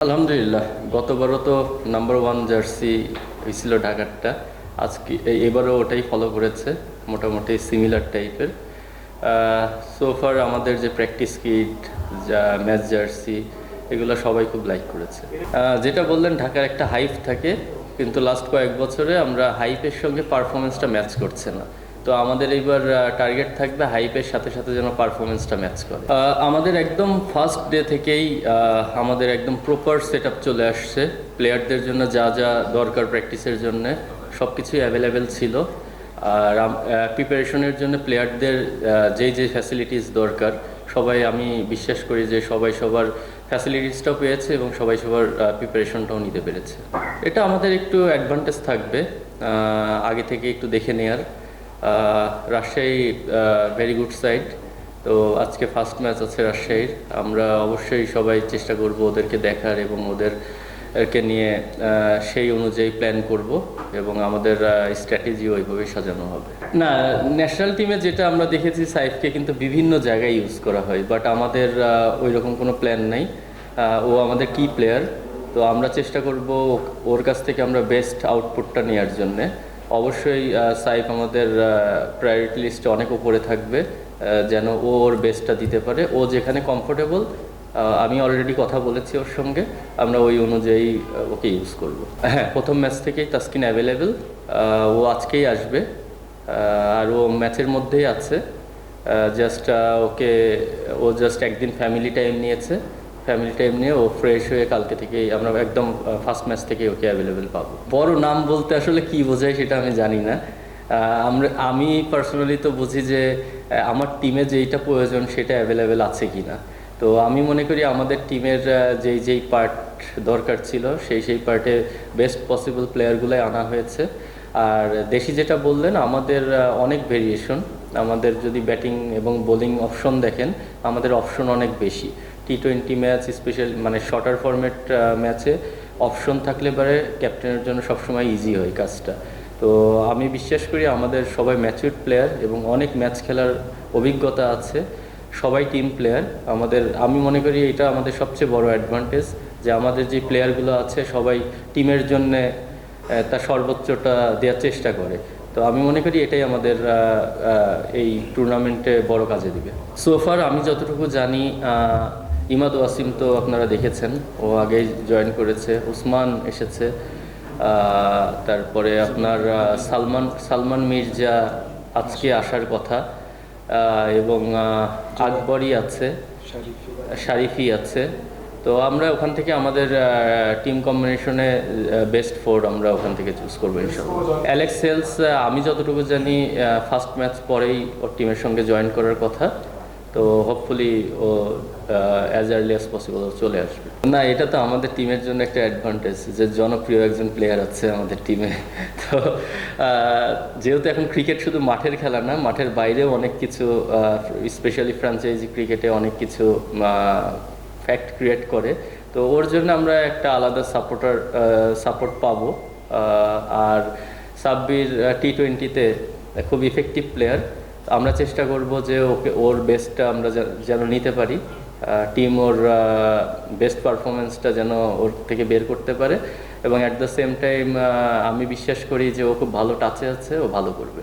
আলহামদুলিল্লাহ, গতবারও তো number one jersey হয়েছিল ঢাকারটা। আজকে এবারও ওটাই ফলো করেছে, মোটামুটি সিমিলার টাইপের। সোফার আমাদের যে প্র্যাকটিস কিট, যা ম্যাচ জার্সি, এগুলো সবাই খুব লাইক করেছে। যেটা বললেন, ঢাকার একটা হাইপ থাকে, কিন্তু লাস্ট কয়েক বছরে আমরা হাইপের সঙ্গে পারফরমেন্সটা ম্যাচ করছে না। তো আমাদের এইবার টার্গেট থাকবে হাইপের সাথে সাথে যেন পারফরমেন্সটা ম্যাচ করে। আমাদের একদম ফার্স্ট ডে থেকেই আমাদের একদম প্রপার সেট আপ চলে আসছে। প্লেয়ারদের জন্য যা যা দরকার প্র্যাকটিসের জন্য সব কিছুই অ্যাভেলেবেল ছিল। আর প্রিপারেশনের জন্য প্লেয়ারদের যেই যে ফ্যাসিলিটিস দরকার, সবাই, আমি বিশ্বাস করি যে সবাই সবার ফ্যাসিলিটিসটাও পেয়েছে এবং সবাই সবার প্রিপারেশনটাও নিতে পেরেছে। এটা আমাদের একটু অ্যাডভান্টেজ থাকবে আগে থেকে একটু দেখে নেয়ার। রাজশাহী ভেরি গুড সাইড, তো আজকে ফার্স্ট ম্যাচ আছে রাজশাহীর। আমরা অবশ্যই সবাই চেষ্টা করব ওদেরকে দেখার এবং ওদেরকে নিয়ে সেই অনুযায়ী প্ল্যান করব এবং আমাদের স্ট্র্যাটেজি ওইভাবেই সাজানো হবে। না, ন্যাশনাল টিমে যেটা আমরা দেখেছি, সাইফকে কিন্তু বিভিন্ন জায়গায় ইউজ করা হয়, বাট আমাদের ওই রকম কোনো প্ল্যান নাই। ও আমাদের কি প্লেয়ার, তো আমরা চেষ্টা করব ওর কাছ থেকে আমরা বেস্ট আউটপুটটা নেওয়ার জন্যে। অবশ্যই সাইফ আমাদের প্রায়োরিটি লিস্টে অনেক উপরে থাকবে, যেন ও ওর বেস্টটা দিতে পারে। ও যেখানে কমফোর্টেবল, আমি অলরেডি কথা বলেছি ওর সঙ্গে, আমরা ওই অনুযায়ী ওকে ইউজ করব। হ্যাঁ, প্রথম ম্যাচ থেকেই তাসকিন অ্যাভেলেবেল, ও আজকেই আসবে। আর ও ম্যাচের মধ্যেই আছে। জাস্ট ওকে, ও জাস্ট একদিন ফ্যামিলি টাইম নিয়েছে। ফ্যামিলি টাইম নিয়ে ও ফ্রেশ হয়ে কালকে থেকেই আমরা একদম ফার্স্ট ম্যাচ থেকেই ওকে অ্যাভেলেবেল পাবো। বড় নাম বলতে আসলে কি বোঝায় সেটা আমি জানি না। আমি পার্সোনালি তো বুঝি যে আমার টিমে যেইটা প্রয়োজন সেটা অ্যাভেলেবেল আছে কি না। তো আমি মনে করি আমাদের টিমের যেই পার্ট দরকার ছিল সেই পার্টে বেস্ট পসিবল প্লেয়ারগুলোই আনা হয়েছে। আর দেশি যেটা বললেন, আমাদের অনেক ভেরিয়েশন। আমাদের যদি ব্যাটিং এবং বোলিং অপশন দেখেন, আমাদের অপশন অনেক বেশি। টি-20 ম্যাচ, স্পেশাল মানে শর্টার ফরম্যাট ম্যাচে অপশন থাকলে পরে ক্যাপ্টেনের জন্য সবসময় ইজি হয় কাজটা। তো আমি বিশ্বাস করি আমাদের সবাই ম্যাচিউরড প্লেয়ার এবং অনেক ম্যাচ খেলার অভিজ্ঞতা আছে। সবাই টিম প্লেয়ার আমাদের। আমি মনে করি এটা আমাদের সবচেয়ে বড় অ্যাডভান্টেজ, যে আমাদের যে প্লেয়ারগুলো আছে সবাই টিমের জন্যে তার সর্বোচ্চটা দেওয়ার চেষ্টা করে। তো আমি মনে করি এটাই আমাদের এই টুর্নামেন্টে বড় কাজে দিবে। সোফার আমি যতটুকু জানি, ইমাদ ওয়াসিম তো আপনারা দেখেছেন, ও আগেই জয়েন করেছে। উসমান এসেছে, তারপরে আপনার সালমান মির্জা আজকে আসার কথা, এবং আকবরই আছে, শারিফি আছে। তো আমরা ওখান থেকে আমাদের টিম কম্বিনেশনে বেস্ট ফোর আমরা ওখান থেকে চুজ করবো ইনশাআল্লাহ। অ্যালেক্স হেলস, আমি যতটুকু জানি ফার্স্ট ম্যাচ পরেই ওর টিমের সঙ্গে জয়েন করার কথা। তো হোপফুলি ও অ্যাজ আর্লি অ্যাজ পসিবল চলে আসবে। না, এটা তো আমাদের টিমের জন্য একটা অ্যাডভান্টেজ যে জনপ্রিয় একজন প্লেয়ার আছে আমাদের টিমে। তো যেহেতু এখন ক্রিকেট শুধু মাঠের খেলা না, মাঠের বাইরেও অনেক কিছু, স্পেশালি ফ্র্যাঞ্চাইজি ক্রিকেটে অনেক কিছু ফ্যাক্ট ক্রিয়েট করে। তো ওর জন্য আমরা একটা আলাদা সাপোর্ট পাবো। আর সাব্বির টি-20-তে খুব ইফেক্টিভ প্লেয়ার। আমরা চেষ্টা করব যে ওর বেস্টটা আমরা যেন নিতে পারি। টিম ওর বেস্ট পারফরমেন্সটা যেন ওর থেকে বের করতে পারে এবং অ্যাট দ্য সেম টাইম আমি বিশ্বাস করি যে ও খুব ভালো টাচে আছে, ও ভালো করবে।